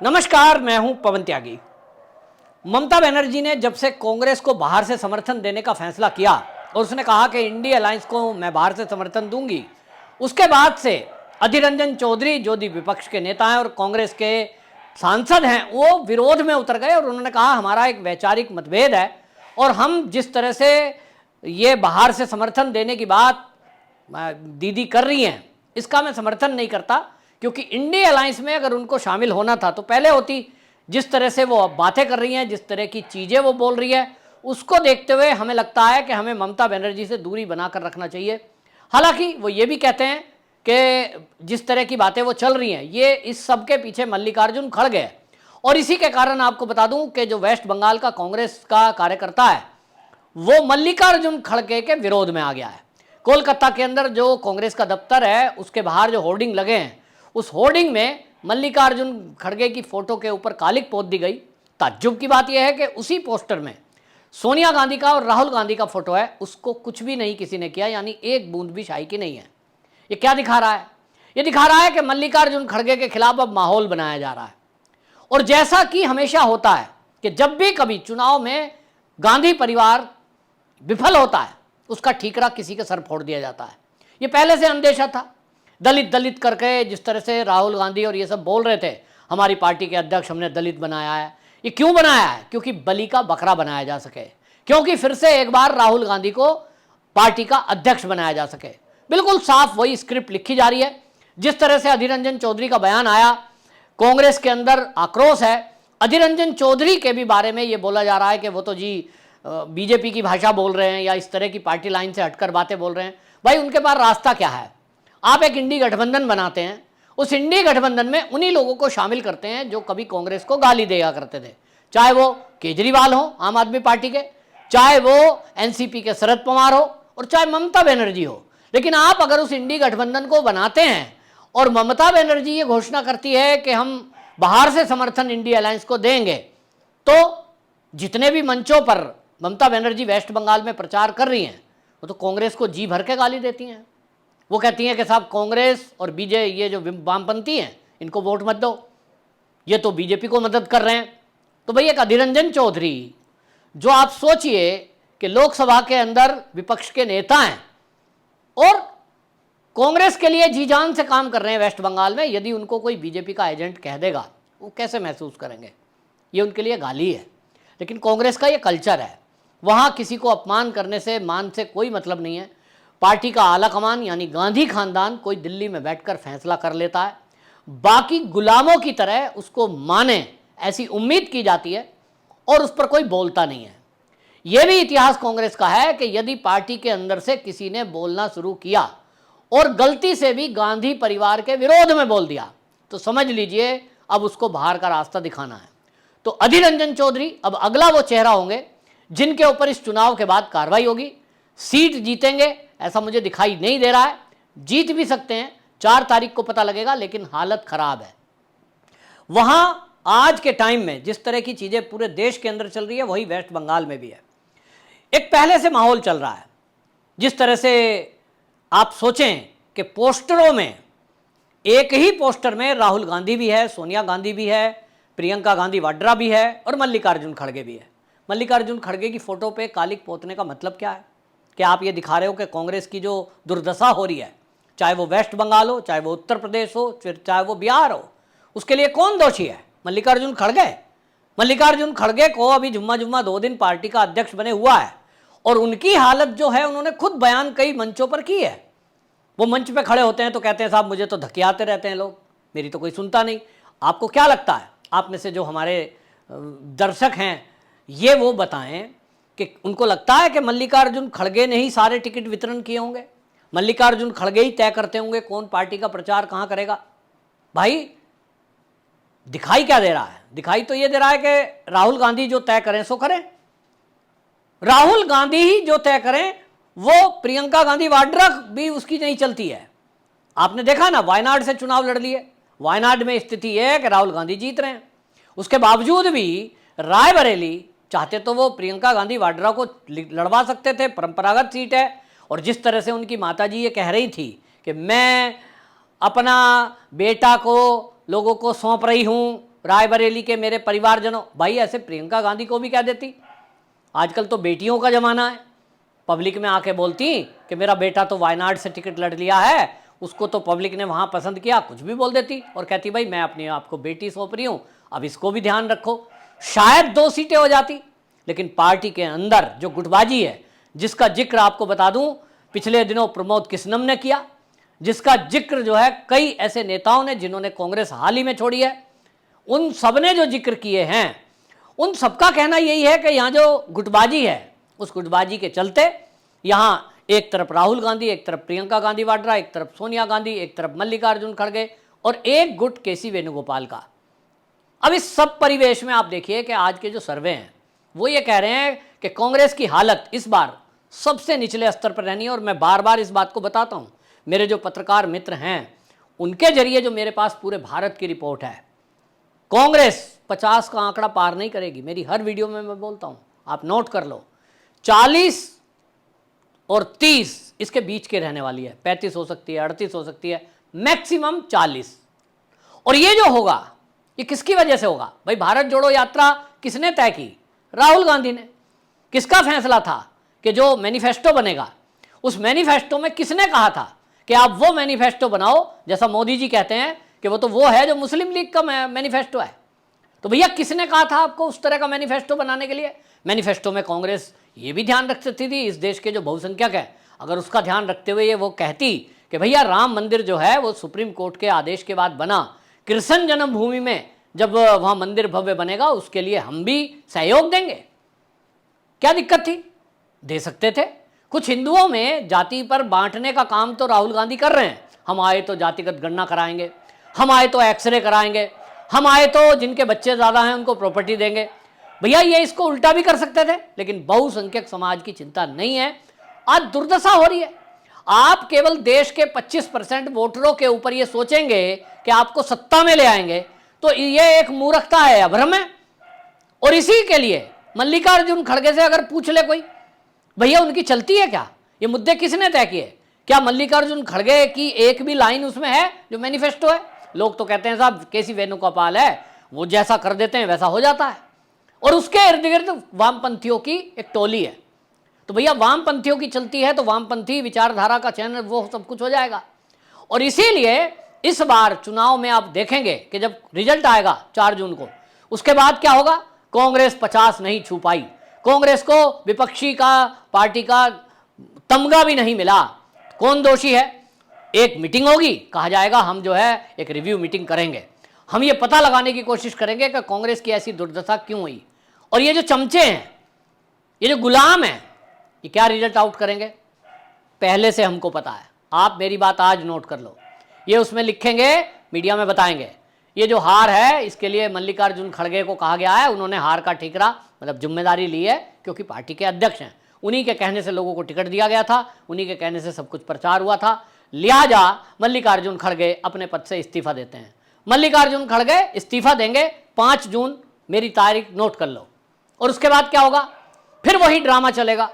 नमस्कार, मैं हूं पवन त्यागी। ममता बनर्जी ने जब से कांग्रेस को बाहर से समर्थन देने का फैसला किया और उसने कहा कि इंडिया अलायंस को मैं बाहर से समर्थन दूंगी, उसके बाद से अधीर रंजन चौधरी जो विपक्ष के नेता हैं और कांग्रेस के सांसद हैं, वो विरोध में उतर गए और उन्होंने कहा हमारा एक वैचारिक मतभेद है और हम जिस तरह से ये बाहर से समर्थन देने की बात दीदी कर रही हैं, इसका मैं समर्थन नहीं करता, क्योंकि इंडिया अलायंस में अगर उनको शामिल होना था तो पहले होती। जिस तरह से वो अब बातें कर रही हैं, जिस तरह की चीज़ें वो बोल रही है, उसको देखते हुए हमें लगता है कि हमें ममता बनर्जी से दूरी बनाकर रखना चाहिए। हालांकि वो ये भी कहते हैं कि जिस तरह की बातें वो चल रही हैं, ये इस सब के पीछे मल्लिकार्जुन खड़गे है और इसी के कारण आपको बता दूं कि जो वेस्ट बंगाल का कांग्रेस का कार्यकर्ता है, वो मल्लिकार्जुन खड़गे के विरोध में आ गया है। कोलकाता के अंदर जो कांग्रेस का दफ्तर है, उसके बाहर जो होर्डिंग लगे हैं, उस होर्डिंग में मल्लिकार्जुन खड़गे की फोटो के ऊपर कालिक पोत दी गई। ताज्जुब की बात यह है कि उसी पोस्टर में सोनिया गांधी का और राहुल गांधी का फोटो है, उसको कुछ भी नहीं किसी ने किया, यानी एक बूंद भी शाही की नहीं है। ये क्या दिखा रहा है? ये दिखा रहा है कि मल्लिकार्जुन खड़गे के खिलाफ अब माहौल बनाया जा रहा है। और जैसा कि हमेशा होता है कि जब भी कभी चुनाव में गांधी परिवार विफल होता है, उसका ठीकरा किसी के सर फोड़ दिया जाता है। ये पहले से अंदेशा था। दलित दलित करके जिस तरह से राहुल गांधी और ये सब बोल रहे थे, हमारी पार्टी के अध्यक्ष हमने दलित बनाया है। ये क्यों बनाया है? क्योंकि बलि का बकरा बनाया जा सके, क्योंकि फिर से एक बार राहुल गांधी को पार्टी का अध्यक्ष बनाया जा सके। बिल्कुल साफ वही स्क्रिप्ट लिखी जा रही है। जिस तरह से अधीर रंजन चौधरी का बयान आया, कांग्रेस के अंदर आक्रोश है। अधीर रंजन चौधरी के भी बारे में ये बोला जा रहा है कि वो तो जी बीजेपी की भाषा बोल रहे हैं या इस तरह की पार्टी लाइन से हटकर बातें बोल रहे हैं। भाई, उनके पास रास्ता क्या है? आप एक इंडी गठबंधन बनाते हैं, उस इंडी गठबंधन में उन्हीं लोगों को शामिल करते हैं जो कभी कांग्रेस को गाली दिया करते थे, चाहे वो केजरीवाल हो आम आदमी पार्टी के, चाहे वो एनसीपी के शरद पवार हो और चाहे ममता बनर्जी हो। लेकिन आप अगर उस इंडी गठबंधन को बनाते हैं और ममता बनर्जी ये घोषणा करती है कि हम बाहर से समर्थन इंडिया अलायंस को देंगे, तो जितने भी मंचों पर ममता बनर्जी वेस्ट बंगाल में प्रचार कर रही हैं, वो तो कांग्रेस को जी भर के गाली देती हैं। वो कहती हैं कि साहब कांग्रेस और ये जो वामपंथी हैं, इनको वोट मत दो, ये तो बीजेपी को मदद कर रहे हैं। तो भाई, एक अधीर रंजन चौधरी, जो आप सोचिए कि लोकसभा के अंदर विपक्ष के नेता हैं और कांग्रेस के लिए जी जान से काम कर रहे हैं वेस्ट बंगाल में, यदि उनको कोई बीजेपी का एजेंट कह देगा, वो कैसे महसूस करेंगे? ये उनके लिए गाली है। लेकिन कांग्रेस का ये कल्चर है, वहाँ किसी को अपमान करने से, मान से कोई मतलब नहीं है। पार्टी का आला कमान यानी गांधी खानदान कोई दिल्ली में बैठकर फैसला कर लेता है, बाकी गुलामों की तरह उसको माने ऐसी उम्मीद की जाती है और उस पर कोई बोलता नहीं है। यह भी इतिहास कांग्रेस का है कि यदि पार्टी के अंदर से किसी ने बोलना शुरू किया और गलती से भी गांधी परिवार के विरोध में बोल दिया, तो समझ लीजिए अब उसको बाहर का रास्ता दिखाना है। तो अधीर रंजन चौधरी अब अगला वो चेहरा होंगे जिनके ऊपर इस चुनाव के बाद कार्रवाई होगी। सीट जीतेंगे ऐसा मुझे दिखाई नहीं दे रहा है, जीत भी सकते हैं, 4 तारीख को पता लगेगा, लेकिन हालत खराब है। वहां आज के टाइम में जिस तरह की चीजें पूरे देश के अंदर चल रही है, वही वेस्ट बंगाल में भी है। एक पहले से माहौल चल रहा है। जिस तरह से आप सोचें कि पोस्टरों में, एक ही पोस्टर में राहुल गांधी भी है, सोनिया गांधी भी है, प्रियंका गांधी वाड्रा भी है और मल्लिकार्जुन खड़गे भी है। मल्लिकार्जुन खड़गे की फोटो पे कालिक पोतने का मतलब क्या है? कि आप ये दिखा रहे हो कि कांग्रेस की जो दुर्दशा हो रही है, चाहे वो वेस्ट बंगाल हो, चाहे वो उत्तर प्रदेश हो, चाहे वो बिहार हो, उसके लिए कौन दोषी है? मल्लिकार्जुन खड़गे। मल्लिकार्जुन खड़गे को अभी जुम्मा 2 दिन पार्टी का अध्यक्ष बने हुआ है और उनकी हालत जो है, उन्होंने खुद बयान कई मंचों पर की है। वो मंच पे खड़े होते हैं तो कहते हैं साहब मुझे तो धकियाते रहते हैं लोग, मेरी तो कोई सुनता नहीं। आपको क्या लगता है? आप में से जो हमारे दर्शक हैं, ये वो बताएं कि उनको लगता है कि मल्लिकार्जुन खड़गे ने ही सारे टिकट वितरण किए होंगे, मल्लिकार्जुन खड़गे ही तय करते होंगे कौन पार्टी का प्रचार कहां करेगा? भाई, दिखाई क्या दे रहा है? दिखाई तो ये दे रहा है कि राहुल गांधी जो तय करें सो करें। राहुल गांधी ही जो तय करें, वो प्रियंका गांधी वाड्रा भी उसकी नहीं चलती है। आपने देखा ना, वायनाड से चुनाव लड़ लिए, वायनाड में स्थिति है कि राहुल गांधी जीत रहे हैं, उसके बावजूद भी रायबरेली चाहते तो वो प्रियंका गांधी वाड्रा को लड़वा सकते थे, परंपरागत सीट है। और जिस तरह से उनकी माताजी ये कह रही थी कि मैं अपना बेटा को लोगों को सौंप रही हूँ रायबरेली के मेरे परिवारजनों, भाई ऐसे प्रियंका गांधी को भी कह देती। आजकल तो बेटियों का जमाना है, पब्लिक में आके बोलती कि मेरा बेटा तो वायनाड से टिकट लड़ लिया है, उसको तो पब्लिक ने वहां पसंद किया, कुछ भी बोल देती और कहती भाई मैं अपने आप को बेटी सौंप रही हूं, अब इसको भी ध्यान रखो। शायद 2 सीटें हो जाती, लेकिन पार्टी के अंदर जो गुटबाजी है, जिसका जिक्र आपको बता दूं पिछले दिनों प्रमोद किस्नम ने किया, जिसका जिक्र जो है कई ऐसे नेताओं ने जिन्होंने कांग्रेस हाल ही में छोड़ी है, उन सब ने जो जिक्र किए हैं, उन सबका कहना यही है कि यहाँ जो गुटबाजी है, उस गुटबाजी के चलते यहाँ एक तरफ राहुल गांधी, एक तरफ प्रियंका गांधी वाड्रा, एक तरफ सोनिया गांधी, एक तरफ मल्लिकार्जुन खड़गे और एक गुट केसी वेणुगोपाल का। अब इस सब परिवेश में आप देखिए कि आज के जो सर्वे हैं वो ये कह रहे हैं कि कांग्रेस की हालत इस बार सबसे निचले स्तर पर रहनी है। और मैं बार बार इस बात को बताता हूं, मेरे जो पत्रकार मित्र हैं उनके जरिए जो मेरे पास पूरे भारत की रिपोर्ट है, कांग्रेस 50 का आंकड़ा पार नहीं करेगी। मेरी हर वीडियो में मैं बोलता हूं, आप नोट कर लो, 40 और 30 इसके बीच के रहने वाली है, 35 हो सकती है, 38 हो सकती है, मैक्सिमम 40। और ये जो होगा ये किसकी वजह से होगा? भाई भारत जोड़ो यात्रा किसने तय की? राहुल गांधी ने। किसका फैसला था कि जो मैनिफेस्टो बनेगा, उस मैनिफेस्टो में किसने कहा था कि आप वो मैनिफेस्टो बनाओ जैसा मोदी जी कहते हैं कि वो है जो मुस्लिम लीग का मैनिफेस्टो है। तो भैया किसने कहा था आपको उस तरह का मैनिफेस्टो बनाने के लिए? मैनिफेस्टो में कांग्रेस ये भी ध्यान रख सकती थी, इस देश के जो बहुसंख्यक है अगर उसका ध्यान रखते हुए ये वो कहती कि भैया राम मंदिर जो है वो सुप्रीम कोर्ट के आदेश के बाद बना, कृष्ण जन्मभूमि में जब वहां मंदिर भव्य बनेगा उसके लिए हम भी सहयोग देंगे। क्या दिक्कत थी? दे सकते थे। कुछ हिंदुओं में जाति पर बांटने का काम तो राहुल गांधी कर रहे हैं। हम आए तो जातिगत गणना कराएंगे, हम आए तो एक्सरे कराएंगे, हम आए तो जिनके बच्चे ज्यादा हैं उनको प्रॉपर्टी देंगे। भैया ये इसको उल्टा भी कर सकते थे, लेकिन बहुसंख्यक समाज की चिंता नहीं है। आज दुर्दशा हो रही है। आप केवल देश के 25% वोटरों के ऊपर ये सोचेंगे कि आपको सत्ता में ले आएंगे, तो ये एक मूर्खता है, अभ्रम है। और इसी के लिए मल्लिकार्जुन खड़गे से अगर पूछ ले कोई, भैया उनकी चलती है क्या? ये मुद्दे किसने तय किए? क्या मल्लिकार्जुन खड़गे की एक भी लाइन उसमें है जो मैनिफेस्टो है? लोग तो कहते हैं साहब केसी वेणुगोपाल है, वो जैसा कर देते हैं वैसा हो जाता है। और उसके इर्द गिर्द वामपंथियों की एक टोली है। तो भैया वामपंथियों की चलती है तो वामपंथी विचारधारा का चयन वो सब कुछ हो जाएगा। और इसीलिए इस बार चुनाव में आप देखेंगे कि जब रिजल्ट आएगा 4 जून को, उसके बाद क्या होगा? कांग्रेस 50 नहीं छू पाई, कांग्रेस को विपक्षी का पार्टी का तमगा भी नहीं मिला। कौन दोषी है? एक मीटिंग होगी, कहा जाएगा हम जो है एक रिव्यू मीटिंग करेंगे, हम ये पता लगाने की कोशिश करेंगे कि कांग्रेस की ऐसी दुर्दशा क्यों हुई। और ये जो चमचे हैं, ये जो गुलाम हैं, ये क्या रिजल्ट आउट करेंगे पहले से हमको पता है। आप मेरी बात आज नोट कर लो, ये उसमें लिखेंगे, मीडिया में बताएंगे। ये जो हार है इसके लिए मल्लिकार्जुन खड़गे को कहा गया है, उन्होंने हार का ठीकरा मतलब जिम्मेदारी ली है, क्योंकि पार्टी के अध्यक्ष हैं, उन्हीं के कहने से लोगों को टिकट दिया गया था, उन्हीं के कहने से सब कुछ प्रचार हुआ था। लिहाजा मल्लिकार्जुन खड़गे अपने पद से इस्तीफा देते हैं। मल्लिकार्जुन खड़गे इस्तीफा देंगे 5 जून, मेरी तारीख नोट कर लो। और उसके बाद क्या होगा? फिर वही ड्रामा चलेगा।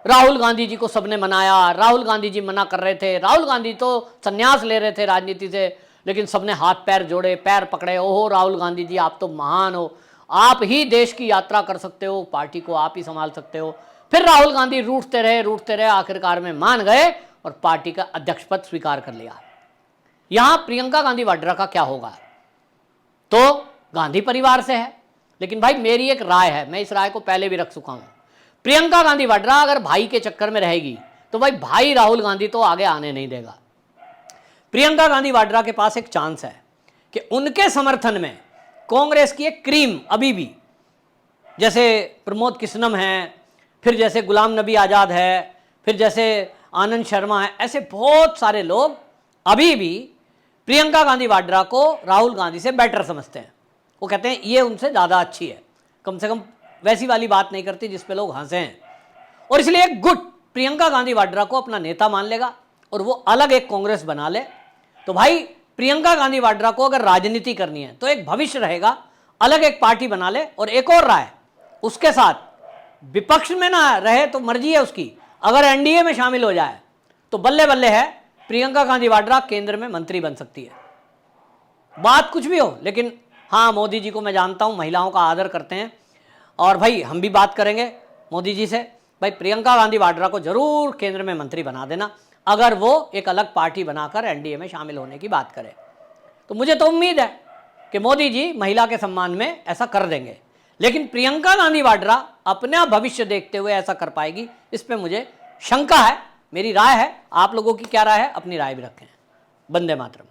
राहुल गांधी जी को सबने मनाया, राहुल गांधी जी मना कर रहे थे, राहुल गांधी तो संन्यास ले रहे थे राजनीति से, लेकिन सबने हाथ पैर जोड़े, पैर पकड़े, ओहो राहुल गांधी जी आप तो महान हो, आप ही देश की यात्रा कर सकते हो, पार्टी को आप ही संभाल सकते हो। फिर राहुल गांधी रूठते रहे, आखिरकार में मान गए और पार्टी का अध्यक्ष पद स्वीकार कर लिया। यहां प्रियंका गांधी वाड्रा का क्या होगा? तो गांधी परिवार से है, लेकिन भाई मेरी एक राय है, मैं इस राय को पहले भी रख चुका हूं। प्रियंका गांधी वाड्रा अगर भाई के चक्कर में रहेगी तो भाई राहुल गांधी तो आगे आने नहीं देगा। प्रियंका गांधी वाड्रा के पास एक चांस है कि उनके समर्थन में कांग्रेस की एक क्रीम अभी भी, जैसे प्रमोद किस्नम है, फिर जैसे गुलाम नबी आज़ाद है, फिर जैसे आनंद शर्मा है, ऐसे बहुत सारे लोग अभी भी प्रियंका गांधी वाड्रा को राहुल गांधी से बेटर समझते हैं। वो कहते हैं ये उनसे ज़्यादा अच्छी है, कम से कम वैसी वाली बात नहीं करती जिस पे लोग हंसे हैं। और इसलिए एक गुट प्रियंका गांधी वाड्रा को अपना नेता मान लेगा और वो अलग एक कांग्रेस बना ले। तो भाई प्रियंका गांधी वाड्रा को अगर राजनीति करनी है तो एक भविष्य रहेगा, अलग एक पार्टी बना ले। और एक और राय, उसके साथ विपक्ष में ना रहे तो मर्जी है उसकी, अगर एनडीए में शामिल हो जाए तो बल्ले बल्ले है, प्रियंका गांधी वाड्रा केंद्र में मंत्री बन सकती है। बात कुछ भी हो, लेकिन हाँ, मोदी जी को मैं जानता हूँ, महिलाओं का आदर करते हैं, और भाई हम भी बात करेंगे मोदी जी से, भाई प्रियंका गांधी वाड्रा को जरूर केंद्र में मंत्री बना देना, अगर वो एक अलग पार्टी बनाकर एनडीए में शामिल होने की बात करे। तो मुझे तो उम्मीद है कि मोदी जी महिला के सम्मान में ऐसा कर देंगे, लेकिन प्रियंका गांधी वाड्रा अपना भविष्य देखते हुए ऐसा कर पाएगी, इस पे मुझे शंका है। मेरी राय है, आप लोगों की क्या राय है, अपनी राय भी रखें। वंदे मातरम।